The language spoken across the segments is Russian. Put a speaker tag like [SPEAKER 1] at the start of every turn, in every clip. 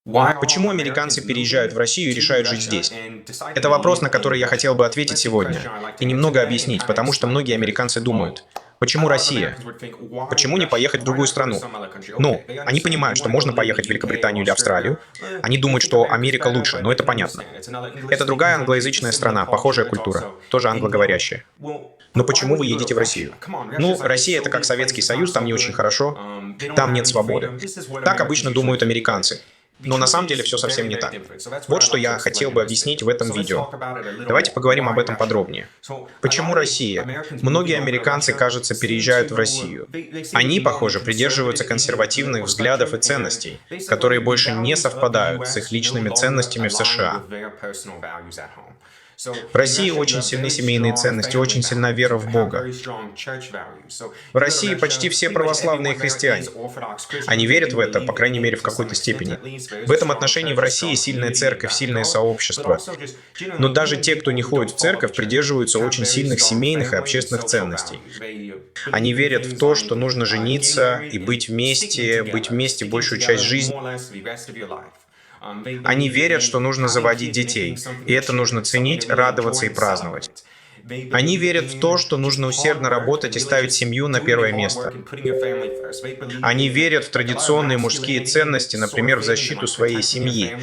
[SPEAKER 1] Почему американцы переезжают в Россию и решают жить здесь? Это вопрос, на который я хотел бы ответить сегодня и немного объяснить, потому что многие американцы думают, почему Россия? Почему не поехать в другую страну? Ну, они понимают, что можно поехать в Великобританию или Австралию. Они думают, что Америка лучше, но это понятно. Это другая англоязычная страна, похожая культура, тоже англоговорящая. Но почему вы едете в Россию? Ну, Россия — это как Советский Союз, там не очень хорошо, там нет свободы. Так обычно думают американцы. Но на самом деле все совсем не так. Вот что я хотел бы объяснить в этом видео. Давайте поговорим об этом подробнее. Почему Россия? Многие американцы, кажется, переезжают в Россию. Они, похоже, придерживаются консервативных взглядов и ценностей, которые больше не совпадают с их личными ценностями в США. В России очень сильны семейные ценности, очень сильна вера в Бога. В России почти все православные христиане. Они верят в это, по крайней мере, в какой-то степени. В этом отношении в России сильная церковь, сильное сообщество. Но даже те, кто не ходит в церковь, придерживаются очень сильных семейных и общественных ценностей. Они верят в то, что нужно жениться и быть вместе большую часть жизни. Они верят, что нужно заводить детей, и это нужно ценить, радоваться и праздновать. Они верят в то, что нужно усердно работать и ставить семью на первое место. Они верят в традиционные мужские ценности, например, в защиту своей семьи.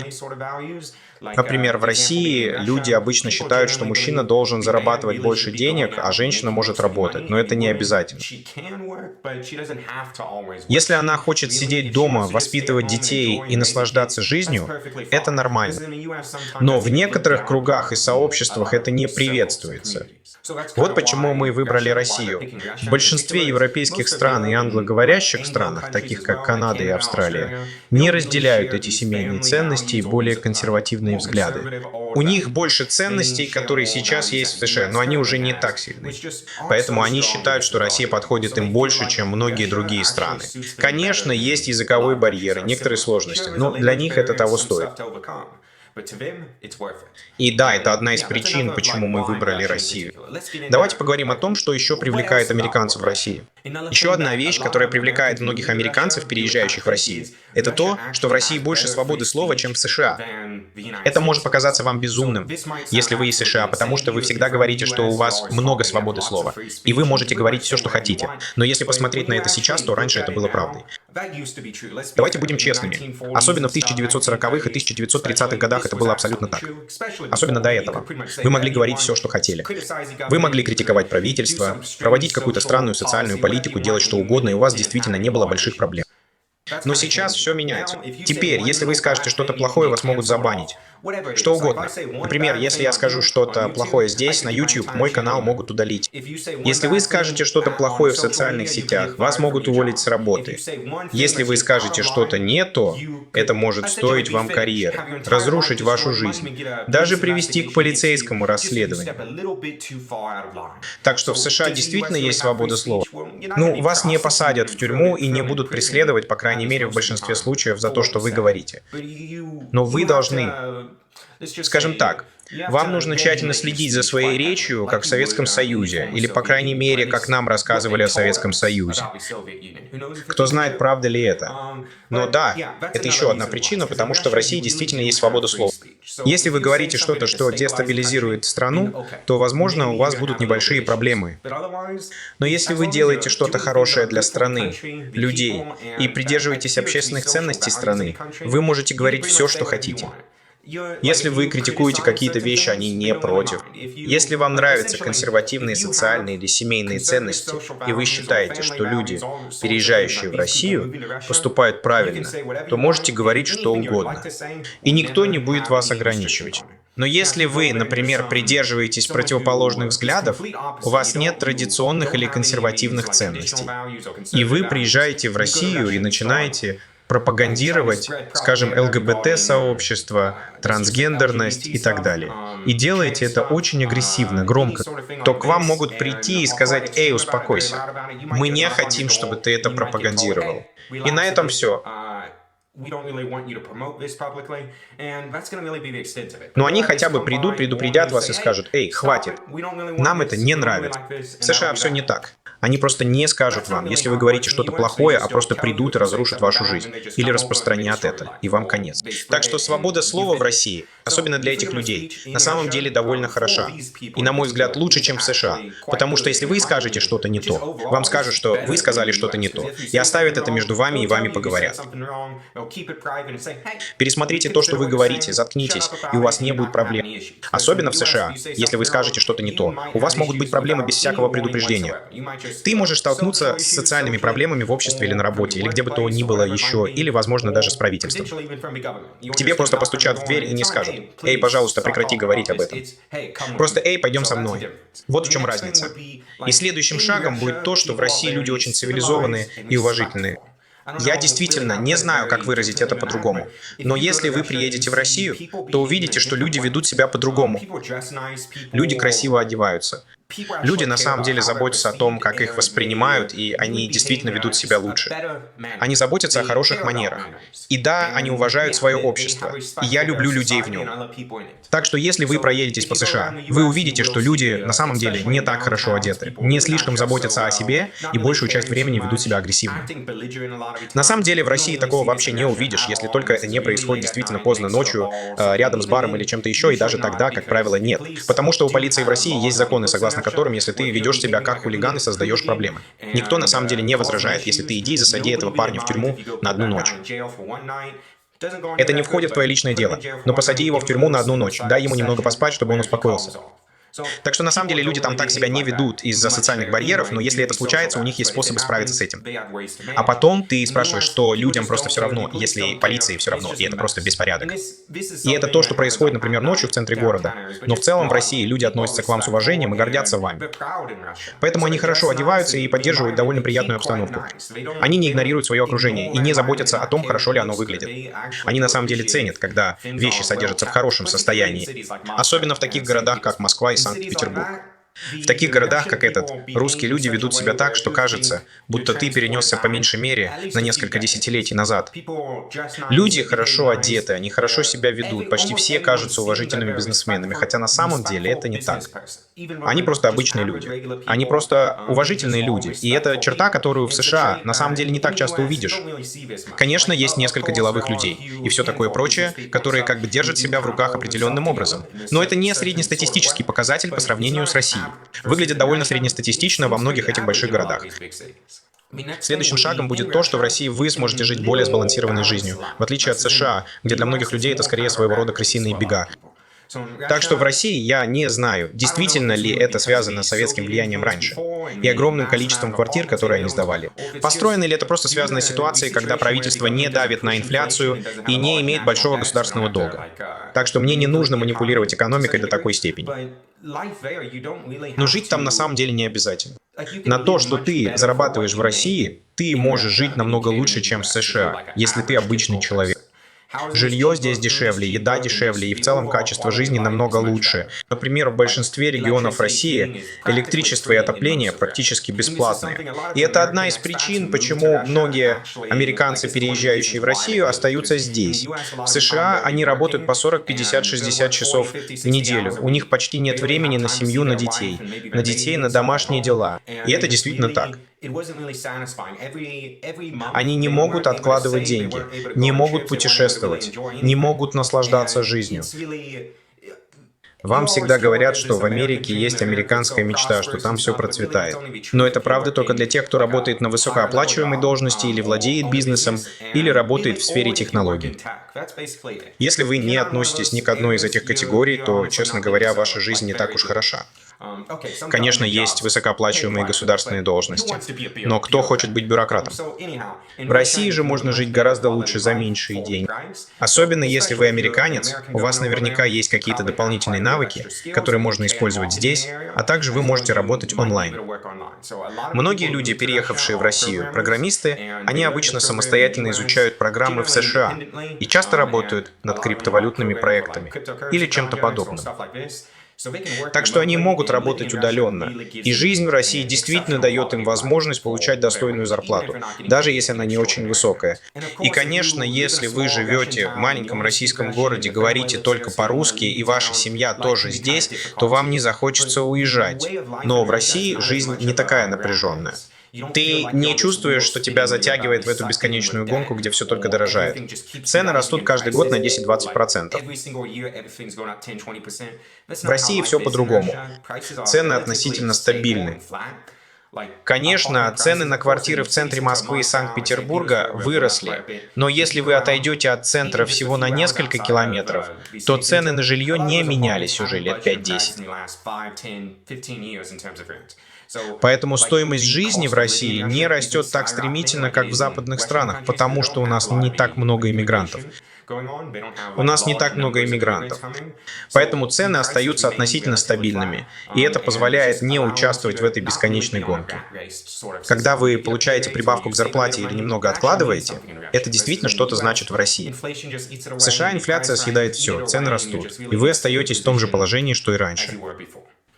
[SPEAKER 1] Например, в России люди обычно считают, что мужчина должен зарабатывать больше денег, а женщина может работать, но это не обязательно. Если она хочет сидеть дома, воспитывать детей и наслаждаться жизнью, это нормально. Но в некоторых кругах и сообществах это не приветствуется. Вот почему мы выбрали Россию. В большинстве европейских стран и англоговорящих странах, таких как Канада и Австралия, не разделяют эти семейные ценности и более консервативные взгляды. У них больше ценностей, которые сейчас есть в США, но они уже не так сильны. Поэтому они считают, что Россия подходит им больше, чем многие другие страны. Конечно, есть языковой барьер и некоторые сложности, но для них это того стоит. И да, это одна из причин, почему мы выбрали Россию. Давайте поговорим о том, что еще привлекает американцев в России. Еще одна вещь, которая привлекает многих американцев, переезжающих в Россию, это то, что в России больше свободы слова, чем в США. Это может показаться вам безумным, если вы из США, потому что вы всегда говорите, что у вас много свободы слова, и вы можете говорить все, что хотите. Но если посмотреть на это сейчас, то раньше это было правдой. Давайте будем честными. Особенно в 1940-х и 1930-х годах это было абсолютно так. Особенно до этого. Вы могли говорить все, что хотели. Вы могли критиковать правительство, проводить какую-то странную социальную политику, делать что угодно, и у вас действительно не было больших проблем. Но сейчас все меняется. Теперь, если вы скажете что-то плохое, вас могут забанить. Что угодно. Например, если я скажу что-то плохое здесь, на YouTube, мой канал могут удалить. Если вы скажете что-то плохое в социальных сетях, вас могут уволить с работы. Если вы скажете что-то не то, это может стоить вам карьеры, разрушить вашу жизнь, даже привести к полицейскому расследованию. Так что в США действительно есть свобода слова. Ну, вас не посадят в тюрьму и не будут преследовать, по крайней мере, в большинстве случаев, за то, что вы говорите. Но вы должны, скажем так, вам нужно тщательно следить за своей речью, как в Советском Союзе, или, по крайней мере, как нам рассказывали о Советском Союзе. Кто знает, правда ли это. Но да, это еще одна причина, потому что в России действительно есть свобода слова. Если вы говорите что-то, что дестабилизирует страну, то, возможно, у вас будут небольшие проблемы. Но если вы делаете что-то хорошее для страны, людей, и придерживаетесь общественных ценностей страны, вы можете говорить все, что хотите. Если вы критикуете какие-то вещи, они не против. Если вам нравятся консервативные социальные или семейные ценности, и вы считаете, что люди, переезжающие в Россию, поступают правильно, то можете говорить что угодно. И никто не будет вас ограничивать. Но если вы, например, придерживаетесь противоположных взглядов, у вас нет традиционных или консервативных ценностей, и вы приезжаете в Россию и начинаете пропагандировать, скажем, ЛГБТ-сообщество, трансгендерность и так далее. И делаете это очень агрессивно, громко, то к вам могут прийти и сказать: «Эй, успокойся, мы не хотим, чтобы ты это пропагандировал». И на этом все. Но они хотя бы придут, предупредят вас и скажут: «Эй, хватит, нам это не нравится». В США все не так. Они просто не скажут вам, если вы говорите что-то плохое, а просто придут и разрушат вашу жизнь. Или распространят это, и вам конец. Так что свобода слова в России, особенно для этих людей, на самом деле довольно хороша. И, на мой взгляд, лучше, чем в США. Потому что если вы скажете что-то не то, вам скажут, что вы сказали что-то не то, и оставят это между вами и вами поговорят. Пересмотрите то, что вы говорите, заткнитесь, и у вас не будет проблем. Особенно в США. Если вы скажете что-то не то, у вас могут быть проблемы без всякого предупреждения. Ты можешь столкнуться с социальными проблемами в обществе или на работе, или где бы то ни было еще, или, возможно, даже с правительством. К тебе просто постучат в дверь и не скажут: «Эй, пожалуйста, прекрати говорить об этом». Просто: «Эй, пойдем со мной». Вот в чем разница. И следующим шагом будет то, что в России люди очень цивилизованные и уважительные. Я действительно не знаю, как выразить это по-другому. Но если вы приедете в Россию, то увидите, что люди ведут себя по-другому. Люди красиво одеваются. Люди на самом деле заботятся о том, как их воспринимают, и они действительно ведут себя лучше. Они заботятся о хороших манерах. И да, они уважают свое общество. И я люблю людей в нем. Так что если вы проедетесь по США, вы увидите, что люди на самом деле не так хорошо одеты, не слишком заботятся о себе и большую часть времени ведут себя агрессивно. На самом деле в России такого вообще не увидишь, если только это не происходит действительно поздно ночью, рядом с баром или чем-то еще, и даже тогда, как правило, нет. Потому что у полиции в России есть законы, согласно которым, если ты ведешь себя как хулиган и создаешь проблемы. Никто на самом деле не возражает, если ты иди и засади этого парня в тюрьму на одну ночь. Это не входит в твое личное дело, но посади его в тюрьму на одну ночь, дай ему немного поспать, чтобы он успокоился. Так что на самом деле люди там так себя не ведут из-за социальных барьеров, но если это случается, у них есть способы справиться с этим. А потом ты спрашиваешь, что людям просто все равно, если полиции все равно, и это просто беспорядок. И это то, что происходит, например, ночью в центре города. Но в целом в России люди относятся к вам с уважением и гордятся вами. Поэтому они хорошо одеваются и поддерживают довольно приятную обстановку. Они не игнорируют свое окружение и не заботятся о том, хорошо ли оно выглядит. Они на самом деле ценят, когда вещи содержатся в хорошем состоянии. Особенно в таких городах, как Москва и Санкт-Петербург. В таких городах, как этот, русские люди ведут себя так, что кажется, будто ты перенесся по меньшей мере на несколько десятилетий назад. Люди хорошо одеты, они хорошо себя ведут, почти все кажутся уважительными бизнесменами, хотя на самом деле это не так. Они просто обычные люди. Они просто уважительные люди. И это черта, которую в США на самом деле не так часто увидишь. Конечно, есть несколько деловых людей и все такое прочее, которые как бы держат себя в руках определенным образом. Но это не среднестатистический показатель по сравнению с Россией. Выглядит довольно среднестатистично во многих этих больших городах. Следующим шагом будет то, что в России вы сможете жить более сбалансированной жизнью, в отличие от США, где для многих людей это скорее своего рода крысиные бега. Так что в России я не знаю, действительно ли это связано с советским влиянием раньше и огромным количеством квартир, которые они сдавали. Построено ли это просто связано с ситуацией, когда правительство не давит на инфляцию и не имеет большого государственного долга. Так что мне не нужно манипулировать экономикой до такой степени. Но жить там на самом деле не обязательно. На то, что ты зарабатываешь в России, ты можешь жить намного лучше, чем в США, если ты обычный человек. Жилье здесь дешевле, еда дешевле, и в целом качество жизни намного лучше. Например, в большинстве регионов России электричество и отопление практически бесплатные. И это одна из причин, почему многие американцы, переезжающие в Россию, остаются здесь. В США они работают по 40, 50, 60 часов в неделю. У них почти нет времени на семью, на детей, на домашние дела. И это действительно так. Они не могут откладывать деньги, не могут путешествовать, не могут наслаждаться жизнью. Вам всегда говорят, что в Америке есть американская мечта, что там все процветает. Но это правда только для тех, кто работает на высокооплачиваемой должности или владеет бизнесом, или работает в сфере технологий. Если вы не относитесь ни к одной из этих категорий, то, честно говоря, ваша жизнь не так уж хороша. Конечно, есть высокооплачиваемые государственные должности, но кто хочет быть бюрократом? В России же можно жить гораздо лучше за меньшие деньги. Особенно если вы американец, у вас наверняка есть какие-то дополнительные навыки, которые можно использовать здесь, а также вы можете работать онлайн. Многие люди, переехавшие в Россию, программисты, они обычно самостоятельно изучают программы в США и часто работают над криптовалютными проектами или чем-то подобным. Так что они могут работать удаленно. И жизнь в России действительно дает им возможность получать достойную зарплату, даже если она не очень высокая. И, конечно, если вы живете в маленьком российском городе, говорите только по-русски, и ваша семья тоже здесь, то вам не захочется уезжать. Но в России жизнь не такая напряженная. Ты не чувствуешь, что тебя затягивает в эту бесконечную гонку, где все только дорожает. Цены растут каждый год на 10-20%. В России все по-другому. Цены относительно стабильны. Конечно, цены на квартиры в центре Москвы и Санкт-Петербурга выросли, но если вы отойдете от центра всего на несколько километров, то цены на жилье не менялись уже лет 5-10. Поэтому стоимость жизни в России не растет так стремительно, как в западных странах, потому что у нас не так много иммигрантов. У нас не так много иммигрантов. Поэтому цены остаются относительно стабильными, и это позволяет не участвовать в этой бесконечной гонке. Когда вы получаете прибавку к зарплате или немного откладываете, это действительно что-то значит в России. В США инфляция съедает все, цены растут, и вы остаетесь в том же положении, что и раньше.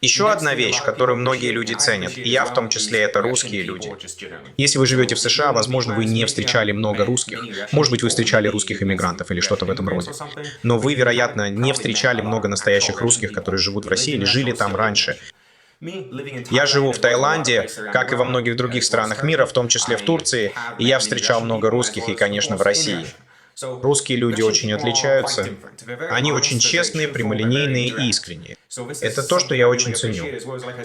[SPEAKER 1] Еще одна вещь, которую многие люди ценят, и я в том числе, это русские люди. Если вы живете в США, возможно, вы не встречали много русских. Может быть, вы встречали русских иммигрантов или что-то в этом роде. Но вы, вероятно, не встречали много настоящих русских, которые живут в России или жили там раньше. Я живу в Таиланде, как и во многих других странах мира, в том числе в Турции, и я встречал много русских и, конечно, в России. Русские люди очень отличаются. Они очень честные, прямолинейные и искренние. Это то, что я очень ценю.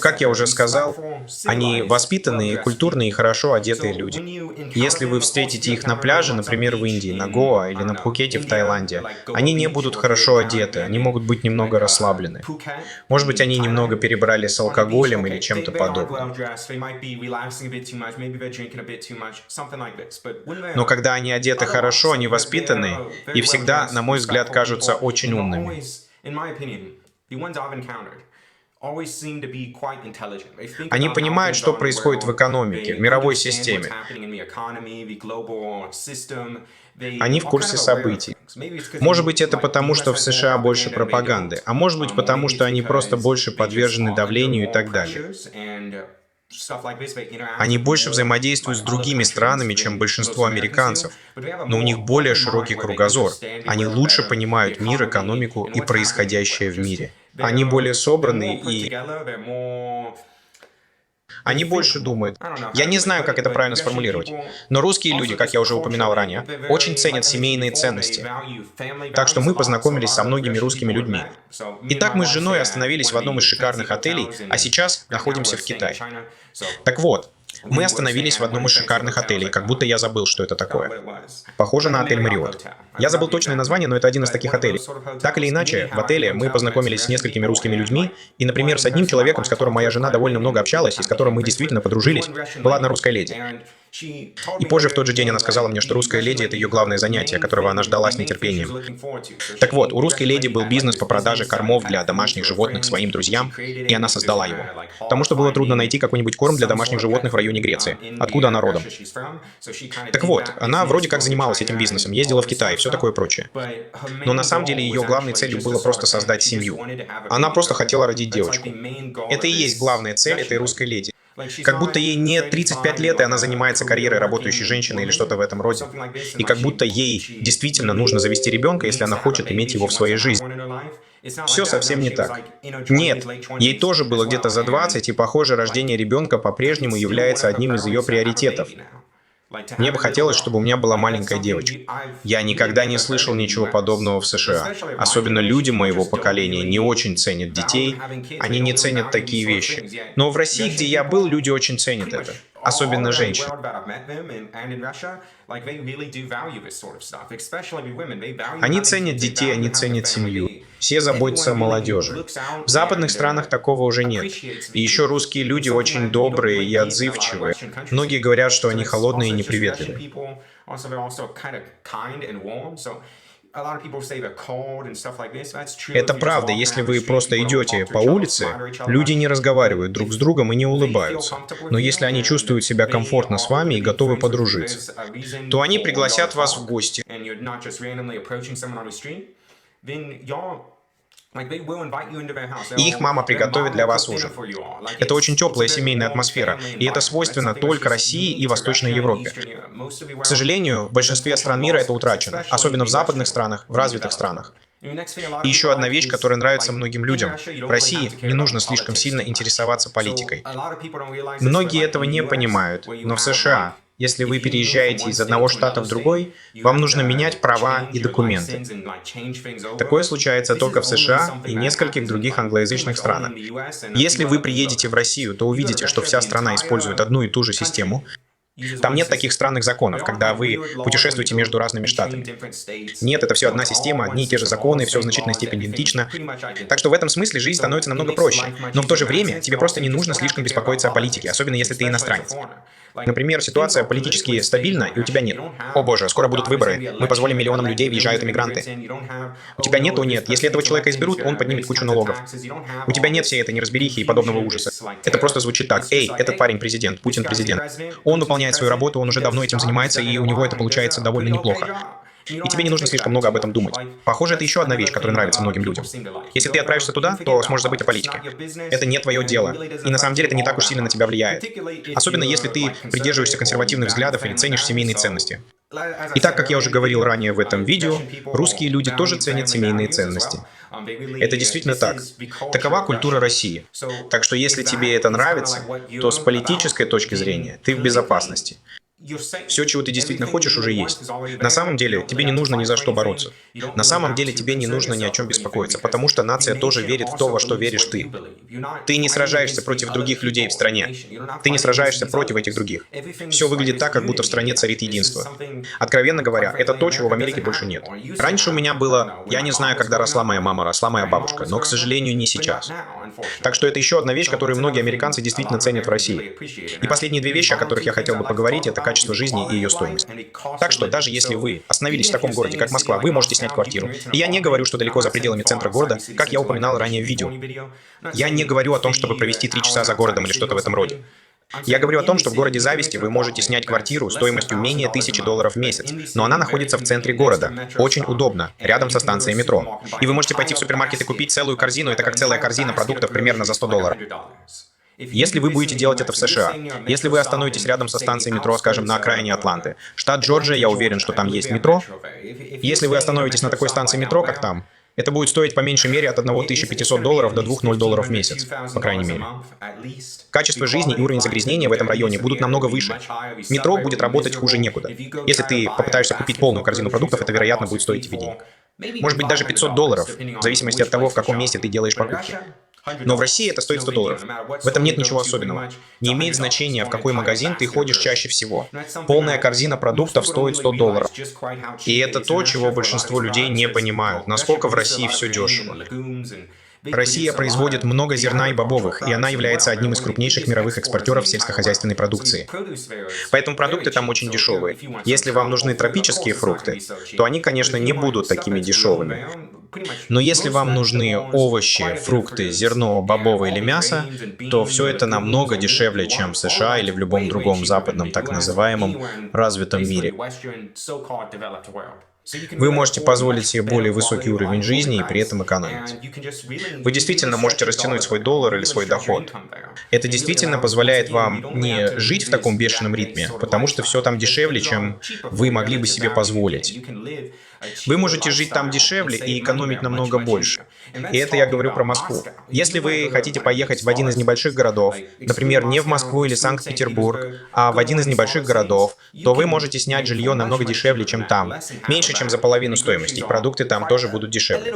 [SPEAKER 1] Как я уже сказал, они воспитанные, культурные и хорошо одетые люди. Если вы встретите их на пляже, например, в Индии, на Гоа или на Пхукете в Таиланде, они не будут хорошо одеты, они могут быть немного расслаблены. Может быть, они немного перебрали с алкоголем или чем-то подобным. Но когда они одеты хорошо, они воспитаны и всегда, на мой взгляд, кажутся очень умными. Они понимают, что происходит в экономике, в мировой системе. Они в курсе событий. Может быть, это потому, что в США больше пропаганды, а может быть, потому, что они просто больше подвержены давлению и так далее. Они больше взаимодействуют с другими странами, чем большинство американцев, но у них более широкий кругозор. Они лучше понимают мир, экономику и происходящее в мире. Они более собраны и... Они больше думают. Я не знаю, как это правильно сформулировать. Но русские люди, как я уже упоминал ранее, очень ценят семейные ценности. Так что мы познакомились со многими русскими людьми. Итак, мы с женой остановились в одном из шикарных отелей, а сейчас находимся в Китае. Так вот, мы остановились в одном из шикарных отелей, как будто я забыл, что это такое. Похоже на отель Marriott. Я забыл точное название, но это один из таких отелей. Так или иначе, в отеле мы познакомились с несколькими русскими людьми, и, например, с одним человеком, с которым моя жена довольно много общалась, и с которым мы действительно подружились, была одна русская леди. И позже в тот же день она сказала мне, что русская леди — это ее главное занятие, которого она ждала с нетерпением. Так вот, у русской леди был бизнес по продаже кормов для домашних животных своим друзьям, и она создала его. Потому что было трудно найти какой-нибудь корм для домашних животных в районе Греции, откуда она родом. Так вот, она вроде как занималась этим бизнесом, ездила в Китай и все такое прочее. Но на самом деле ее главной целью было просто создать семью. Она просто хотела родить девочку. Это и есть главная цель этой русской леди. Как будто ей не 35 лет, и она занимается карьерой работающей женщины или что-то в этом роде. И как будто ей действительно нужно завести ребенка, если она хочет иметь его в своей жизни. Все совсем не так. Нет, ей тоже было где-то за 20, и, похоже, рождение ребенка по-прежнему является одним из ее приоритетов. Мне бы хотелось, чтобы у меня была маленькая девочка. Я никогда не слышал ничего подобного в США. Особенно люди моего поколения не очень ценят детей, они не ценят такие вещи. Но в России, где я был, люди очень ценят это. Особенно женщины. Они ценят детей, они ценят семью. Все заботятся о молодежи. В западных странах такого уже нет. И еще русские люди очень добрые и отзывчивые. Многие говорят, что они холодные и неприветливые. Это правда, если вы просто идете по улице, люди не разговаривают друг с другом и не улыбаются. Но если они чувствуют себя комфортно с вами и готовы подружиться, то они пригласят вас в гости. И их мама приготовит для вас ужин. Это очень теплая семейная атмосфера, и это свойственно только России и Восточной Европе. К сожалению, в большинстве стран мира это утрачено, особенно в западных странах, в развитых странах. И еще одна вещь, которая нравится многим людям. В России не нужно слишком сильно интересоваться политикой. Многие этого не понимают, но в США, если вы переезжаете из одного штата в другой, вам нужно менять права и документы. Такое случается только в США и нескольких других англоязычных странах. Если вы приедете в Россию, то увидите, что вся страна использует одну и ту же систему. Там нет таких странных законов, когда вы путешествуете между разными штатами. Нет, это все одна система, одни и те же законы, все в значительной степени идентично. Так что в этом смысле жизнь становится намного проще. Но в то же время тебе просто не нужно слишком беспокоиться о политике, особенно если ты иностранец. Например, ситуация политически стабильна, и у тебя нет. О боже, скоро будут выборы, мы позволим миллионам людей, въезжают иммигранты. У тебя нет, нет. Если этого человека изберут, он поднимет кучу налогов. У тебя нет всей этой неразберихи и подобного ужаса. Это просто звучит так. Эй, этот парень президент, Путин президент. Он выполняет свою работу, он уже давно этим занимается, и у него это получается довольно неплохо. И тебе не нужно слишком много об этом думать. Похоже, это еще одна вещь, которая нравится многим людям. Если ты отправишься туда, то сможешь забыть о политике. Это не твое дело. И на самом деле это не так уж сильно на тебя влияет. Особенно если ты придерживаешься консервативных взглядов или ценишь семейные ценности. И так, как я уже говорил ранее в этом видео, русские люди тоже ценят семейные ценности. Это действительно так. Такова культура России. Так что если тебе это нравится, то с политической точки зрения ты в безопасности. Все, чего ты действительно хочешь, уже есть. На самом деле, тебе не нужно ни за что бороться. На самом деле, тебе не нужно ни о чем беспокоиться, потому что нация тоже верит в то, во что веришь ты. Ты не сражаешься против других людей в стране. Ты не сражаешься против этих других. Все выглядит так, как будто в стране царит единство. Откровенно говоря, это то, чего в Америке больше нет. Раньше у меня было... Я не знаю, когда росла моя мама, росла моя бабушка, но, к сожалению, не сейчас. Так что это еще одна вещь, которую многие американцы действительно ценят в России. И последние две вещи, о которых я хотел бы поговорить, это качество жизни и ее стоимость. Так что даже если вы остановились в таком городе, как Москва, вы можете снять квартиру. И я не говорю, что далеко за пределами центра города, как я упоминал ранее в видео. Я не говорю о том, чтобы провести 3 часа за городом или что-то в этом роде. Я говорю о том, что в городе Зависти вы можете снять квартиру стоимостью менее $1000 в месяц, но она находится в центре города. Очень удобно, рядом со станцией метро. И вы можете пойти в супермаркет и купить целую корзину, это как целая корзина продуктов примерно за $100. Если вы будете делать это в США, если вы остановитесь рядом со станцией метро, скажем, на окраине Атланты, штат Джорджия, я уверен, что там есть метро. Если вы остановитесь на такой станции метро, как там, это будет стоить по меньшей мере от $1500 до $2000 в месяц, по крайней мере. Качество жизни и уровень загрязнения в этом районе будут намного выше. Метро будет работать хуже некуда. Если ты попытаешься купить полную корзину продуктов, это, вероятно, будет стоить тебе денег. Может быть, даже $500, в зависимости от того, в каком месте ты делаешь покупки. Но в России это стоит $100. В этом нет ничего особенного. Не имеет значения, в какой магазин ты ходишь чаще всего. Полная корзина продуктов стоит $100. И это то, чего большинство людей не понимают, насколько в России все дешево. Россия производит много зерна и бобовых, и она является одним из крупнейших мировых экспортеров сельскохозяйственной продукции. Поэтому продукты там очень дешевые. Если вам нужны тропические фрукты, то они, конечно, не будут такими дешевыми. Но если вам нужны овощи, фрукты, зерно, бобовое или мясо, то все это намного дешевле, чем в США или в любом другом западном, так называемом, развитом мире. Вы можете позволить себе более высокий уровень жизни и при этом экономить. Вы действительно можете растянуть свой доллар или свой доход. Это действительно позволяет вам не жить в таком бешеном ритме, потому что все там дешевле, чем вы могли бы себе позволить. Вы можете жить там дешевле и экономить намного больше. И это я говорю про Москву. Если вы хотите поехать в один из небольших городов, например, не в Москву или Санкт-Петербург, а в один из небольших городов, то вы можете снять жилье намного дешевле, чем там. Меньше, чем за половину стоимости, и продукты там тоже будут дешевле.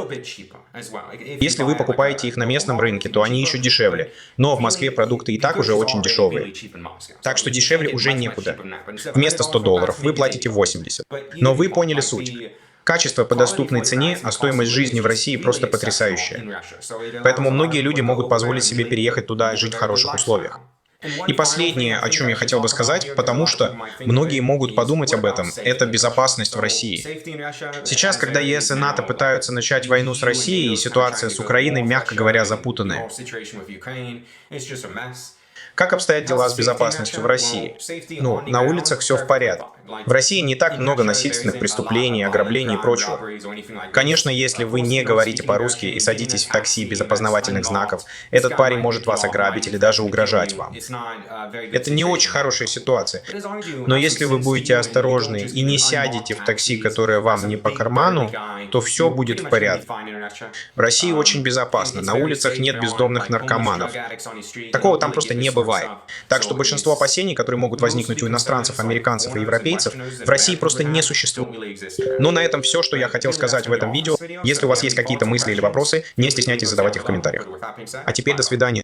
[SPEAKER 1] Если вы покупаете их на местном рынке, то они еще дешевле. Но в Москве продукты и так уже очень дешевые. Так что дешевле уже некуда. Вместо $100 вы платите 80. Но вы поняли суть. Качество по доступной цене, а стоимость жизни в России просто потрясающая. Поэтому многие люди могут позволить себе переехать туда и жить в хороших условиях. И последнее, о чем я хотел бы сказать, потому что многие могут подумать об этом, это безопасность в России. Сейчас, когда ЕС и НАТО пытаются начать войну с Россией, и ситуация с Украиной, мягко говоря, запутанная. Как обстоят дела с безопасностью в России? На улицах все в порядке. В России не так много насильственных преступлений, ограблений и прочего. Конечно, если вы не говорите по-русски и садитесь в такси без опознавательных знаков, этот парень может вас ограбить или даже угрожать вам. Это не очень хорошая ситуация. Но если вы будете осторожны и не сядете в такси, которое вам не по карману, то все будет в порядке. В России очень безопасно, на улицах нет бездомных наркоманов. Такого там просто не бывает. Так что большинство опасений, которые могут возникнуть у иностранцев, американцев и европейцев, в России просто не существует. Но на этом все, что я хотел сказать в этом видео. Если у вас есть какие-то мысли или вопросы, не стесняйтесь задавать их в комментариях. А теперь до свидания.